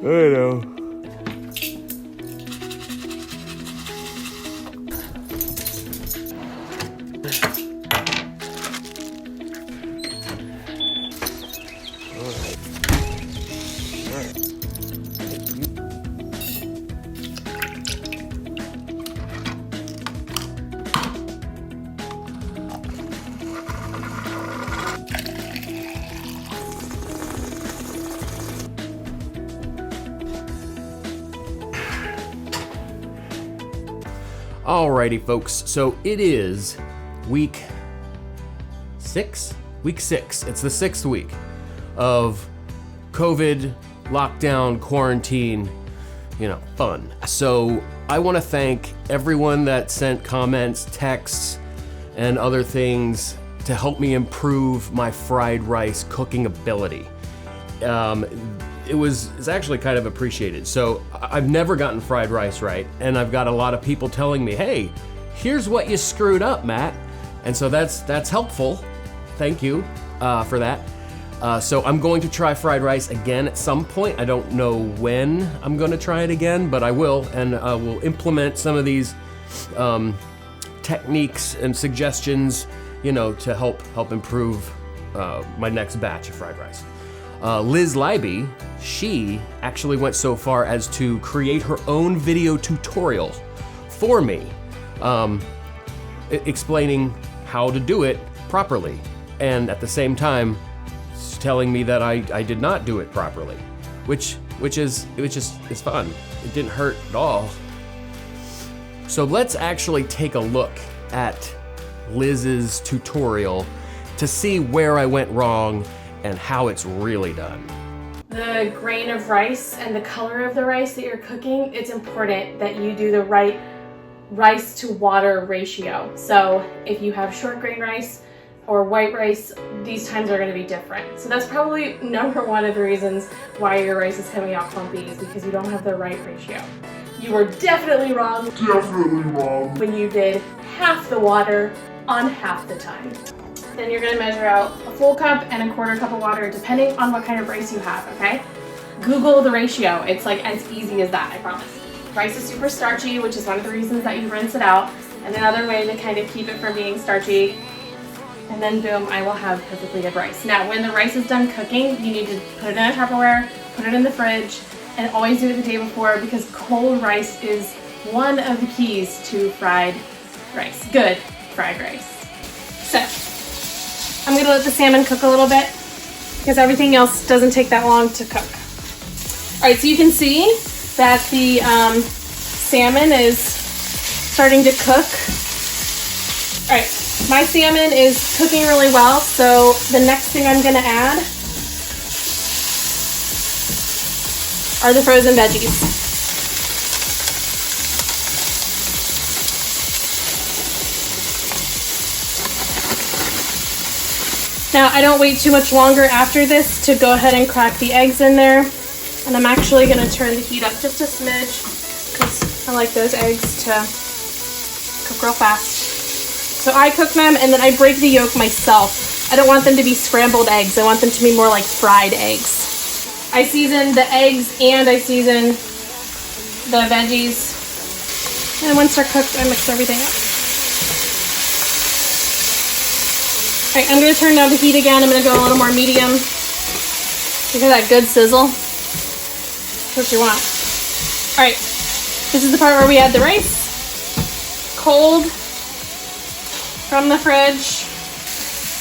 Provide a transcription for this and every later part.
I know. Alrighty, folks, so it is week 6? Week 6. It's the 6th week of COVID, lockdown, quarantine, fun. So I want to thank everyone that sent comments, texts, and other things to help me improve my fried rice cooking ability. It's actually kind of appreciated. So I've never gotten fried rice right, and I've got a lot of people telling me, hey, here's what you screwed up, Matt. And so that's helpful. Thank you for that. So I'm going to try fried rice again at some point. I don't know when I'm going to try it again, but I will, and we'll implement some of these techniques and suggestions, to help improve my next batch of fried rice. Liz Leiby, she actually went so far as to create her own video tutorial for me, explaining how to do it properly, and at the same time telling me that I did not do it properly, which is fun. It didn't hurt at all. So let's actually take a look at Liz's tutorial to see where I went wrong and how it's really done. The grain of rice and the color of the rice that you're cooking, it's important that you do the right rice to water ratio. So if you have short grain rice or white rice, these times are going to be different. So that's probably number one of the reasons why your rice is coming out clumpy, is because you don't have the right ratio. You were definitely wrong when you did half the water on half the time. Then you're gonna measure out a full cup and a quarter cup of water, depending on what kind of rice you have, okay? Google the ratio. It's like as easy as that, I promise. Rice is super starchy, which is one of the reasons that you rinse it out. And another way to kind of keep it from being starchy, and then boom, I will have perfectly good rice. Now, when the rice is done cooking, you need to put it in a Tupperware, put it in the fridge, and always do it the day before, because cold rice is one of the keys to fried rice, good fried rice. So, I'm gonna let the salmon cook a little bit because everything else doesn't take that long to cook. All right, so you can see that the salmon is starting to cook. All right, my salmon is cooking really well, so the next thing I'm gonna add are the frozen veggies. Now, I don't wait too much longer after this to go ahead and crack the eggs in there. And I'm actually gonna turn the heat up just a smidge because I like those eggs to cook real fast. So I cook them and then I break the yolk myself. I don't want them to be scrambled eggs. I want them to be more like fried eggs. I season the eggs and I season the veggies. And once they're cooked, I mix everything up. All right, I'm gonna turn down the heat again. I'm gonna go a little more medium. Look at that good sizzle. That's what you want. All right, this is the part where we add the rice, cold from the fridge.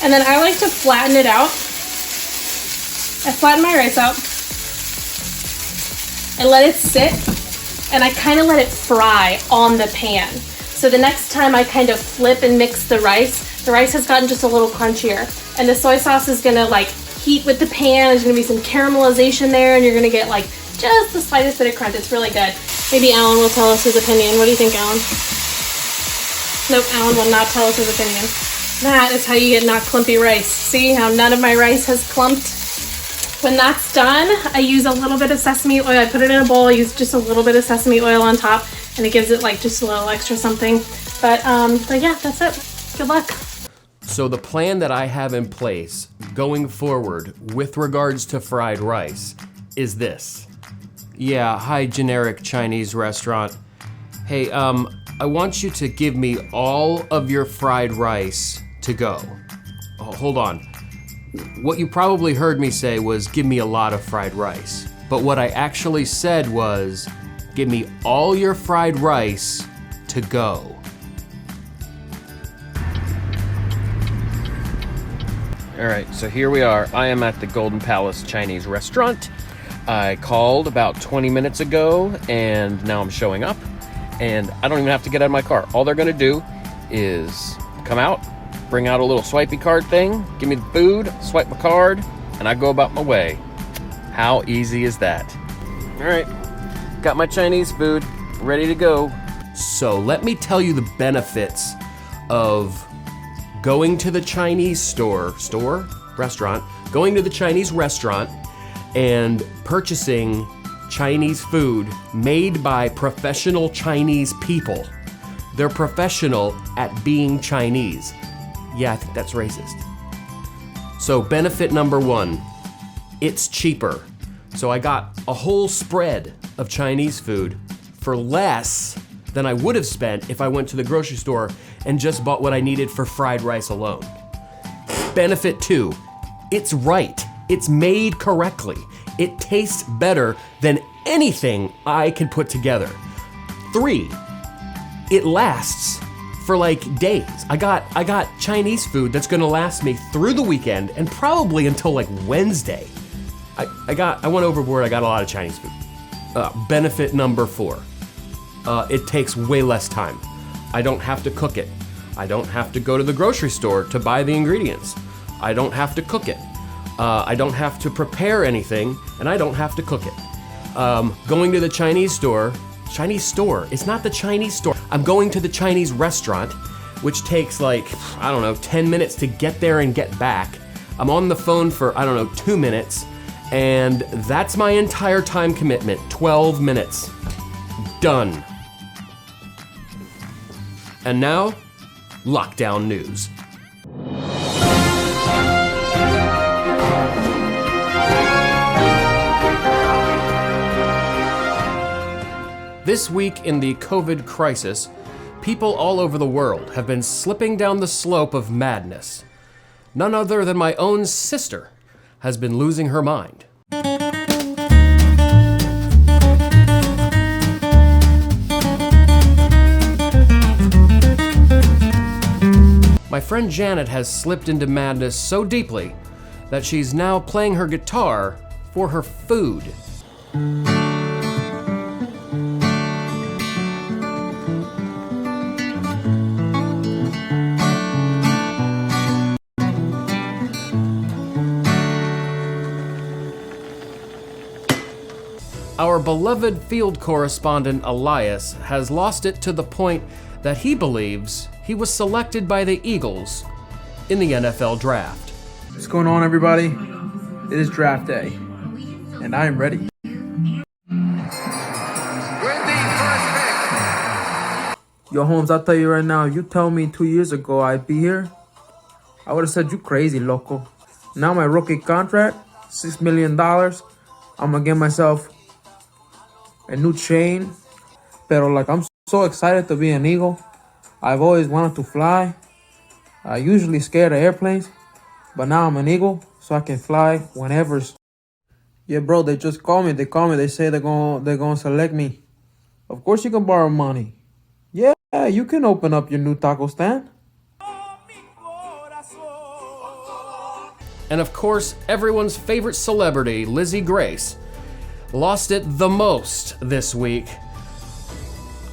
And then I like to flatten it out. I flatten my rice out. I let it sit, and I kind of let it fry on the pan. So the next time I kind of flip and mix the rice has gotten just a little crunchier. And the soy sauce is gonna like heat with the pan. There's gonna be some caramelization there, and you're gonna get like just the slightest bit of crunch. It's really good. Maybe Alan will tell us his opinion. What do you think, Alan? Nope, Alan will not tell us his opinion. That is how you get not clumpy rice. See how none of my rice has clumped? When that's done, I use a little bit of sesame oil. I put it in a bowl. I use just a little bit of sesame oil on top, and it gives it like just a little extra something. But yeah, that's it. Good luck. So the plan that I have in place going forward with regards to fried rice is this. Yeah, hi, generic Chinese restaurant. Hey, I want you to give me all of your fried rice to go. Oh, hold on. What you probably heard me say was, give me a lot of fried rice. But what I actually said was, give me all your fried rice to go. All right, so here we are. I am at the Golden Palace Chinese restaurant. I called about 20 minutes ago, and now I'm showing up, and I don't even have to get out of my car. All they're gonna do is come out, bring out a little swipey card thing, give me the food, swipe my card, and I go about my way. How easy is that? All right, got my Chinese food, ready to go. So let me tell you the benefits of going to the Chinese restaurant, going to the Chinese restaurant and purchasing Chinese food made by professional Chinese people. They're professional at being Chinese. Yeah, I think that's racist. So benefit number one, it's cheaper. So I got a whole spread of Chinese food for less than I would have spent if I went to the grocery store and just bought what I needed for fried rice alone. Benefit two, it's right. It's made correctly. It tastes better than anything I can put together. Three, it lasts for like days. I got Chinese food that's gonna last me through the weekend and probably until like Wednesday. I went overboard, I got a lot of Chinese food. Benefit number four, it takes way less time. I don't have to cook it. I don't have to go to the grocery store to buy the ingredients. I don't have to cook it. I don't have to prepare anything, and I don't have to cook it. Going to the Chinese store, it's not the Chinese store. I'm going to the Chinese restaurant, which takes like, 10 minutes to get there and get back. I'm on the phone for, 2 minutes, and that's my entire time commitment, 12 minutes. Done. And now, lockdown news. This week in the COVID crisis, people all over the world have been slipping down the slope of madness. None other than my own sister has been losing her mind. My friend Janet has slipped into madness so deeply that she's now playing her guitar for her food. Our beloved field correspondent Elias has lost it to the point that he believes he was selected by the Eagles in the NFL draft. What's going on, everybody? It is draft day, and I am ready. Yo, Holmes, I'll tell you right now, if you tell me 2 years ago I'd be here, I would have said you crazy, loco. Now my rookie contract, $6 million. I'm going to get myself a new chain. Pero I'm so excited to be an Eagle. I've always wanted to fly. I usually scared of airplanes, but now I'm an Eagle, so I can fly whenever. Yeah, bro, they just call me. They say they're gonna select me. Of course you can borrow money. Yeah, you can open up your new taco stand. And of course, everyone's favorite celebrity, Lizzie Grace, lost it the most this week.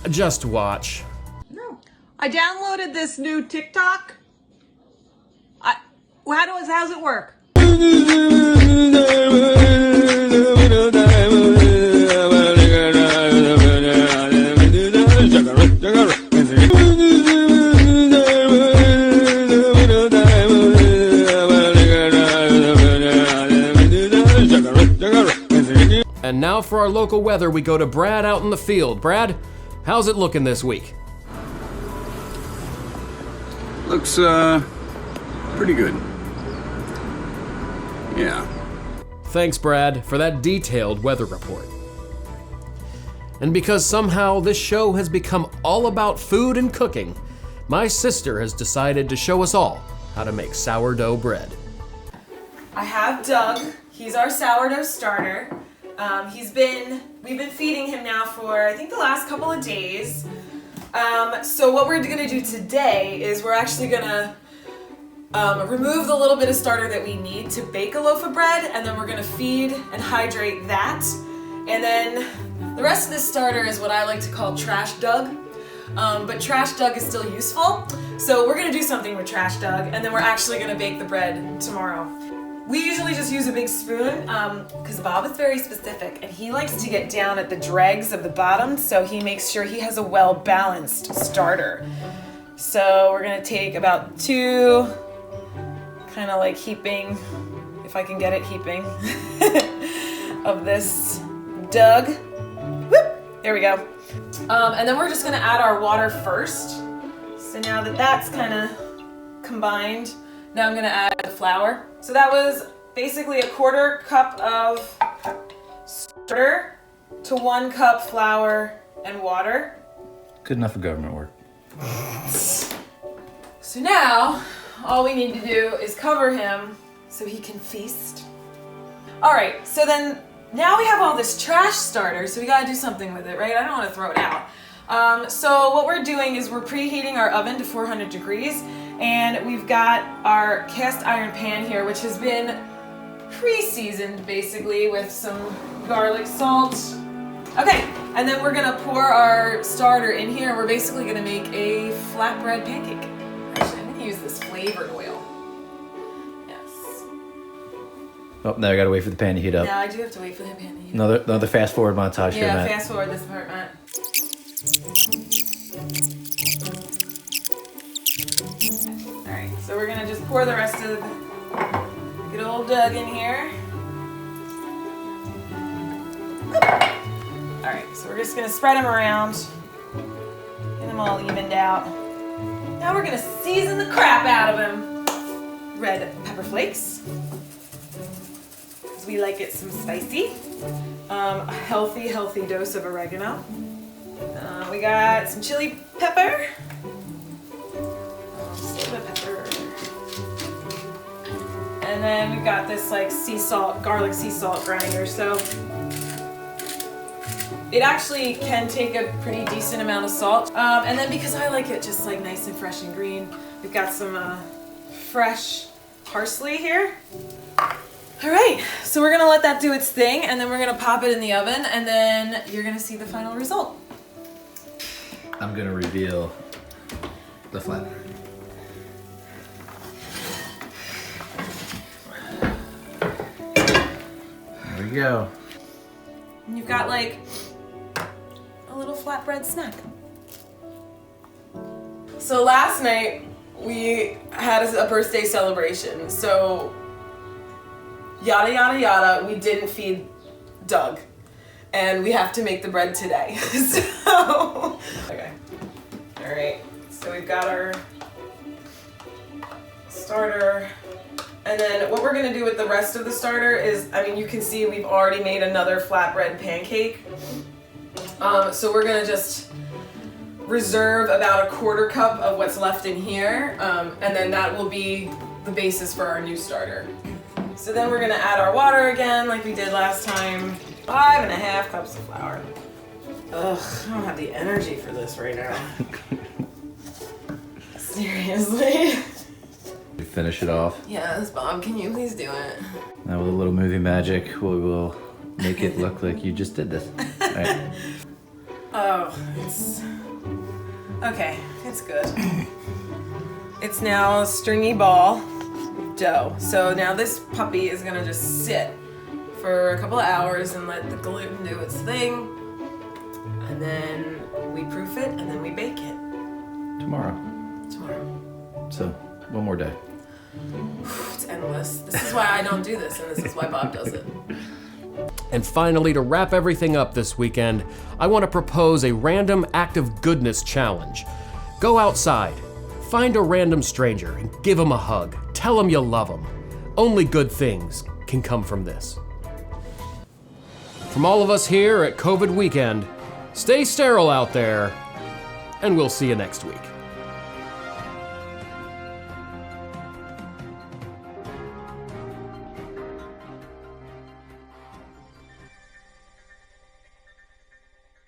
Just watch. No. I downloaded this new TikTok. How's it work? And now for our local weather, we go to Brad out in the field. Brad, how's it looking this week? Looks, pretty good. Yeah. Thanks, Brad, for that detailed weather report. And because somehow this show has become all about food and cooking, my sister has decided to show us all how to make sourdough bread. I have Doug. He's our sourdough starter. We've been feeding him now for I think the last couple of days. So what we're gonna do today is we're actually gonna remove the little bit of starter that we need to bake a loaf of bread, and then we're gonna feed and hydrate that. And then the rest of this starter is what I like to call trash Doug. But trash Doug is still useful. So we're gonna do something with trash Doug, and then we're actually gonna bake the bread tomorrow. We usually just use a big spoon, because Bob is very specific, and he likes to get down at the dregs of the bottom, so he makes sure he has a well-balanced starter. So we're gonna take about 2, kind of like heaping, if I can get it heaping, of this Doug. Whoop, there we go. And then we're just gonna add our water first. So now that that's kind of combined, now I'm gonna add the flour. So that was basically 1/4 cup of starter to 1 cup flour and water. Good enough for government work. So now, all we need to do is cover him so he can feast. All right, so then now we have all this trash starter, so we gotta do something with it, right? I don't wanna throw it out. So what we're doing is we're preheating our oven to 400 degrees, and we've got our cast iron pan here, which has been pre-seasoned basically with some garlic salt. Okay, and then we're gonna pour our starter in here, and we're basically gonna make a flatbread pancake. Actually, I'm gonna use this flavored oil. Yes. Oh, now I gotta wait for the pan to heat up. Now I do have to wait for the pan to heat up. Another fast forward montage here, Yeah, Matt. fast forward this part, Matt. Alright, so we're gonna just pour the rest of good old Doug in here. Alright, so we're just gonna spread them around, get them all evened out. Now we're gonna season the crap out of them. Red pepper flakes, because we like it some spicy. A healthy dose of oregano. We got some chili pepper. Just a little bit of pepper. And then we've got this like sea salt, garlic sea salt grinder. So it actually can take a pretty decent amount of salt. And then because I like it just like nice and fresh and green, we've got some fresh parsley here. All right, so we're gonna let that do its thing, and then we're gonna pop it in the oven, and then you're gonna see the final result. I'm gonna reveal the flatbread. There we go. And you've got like a little flatbread snack. So last night we had a birthday celebration. So yada yada yada, we didn't feed Doug, and we have to make the bread today. So okay, all right. So we've got our starter. And then what we're gonna do with the rest of the starter is, I mean, you can see we've already made another flatbread pancake. So we're gonna just reserve about 1/4 cup of what's left in here, and then that will be the basis for our new starter. So then we're gonna add our water again, like we did last time. 5½ cups of flour. Ugh, I don't have the energy for this right now. Seriously. We finish it off. Yes, Bob, can you please do it? Now with a little movie magic, we will make it look like you just did this. All right. Oh, it's... Okay, it's good. It's now a stringy ball dough. So now this puppy is gonna just sit for a couple of hours and let the gluten do its thing. And then we proof it and then we bake it. Tomorrow. So, one more day. It's endless. This is why I don't do this, and this is why Bob does it. And finally, to wrap everything up this weekend, I want to propose a random act of goodness challenge. Go outside, find a random stranger, and give them a hug. Tell them you love them. Only good things can come from this. From all of us here at COVID Weekend, Stay sterile out there, and we'll see you next week.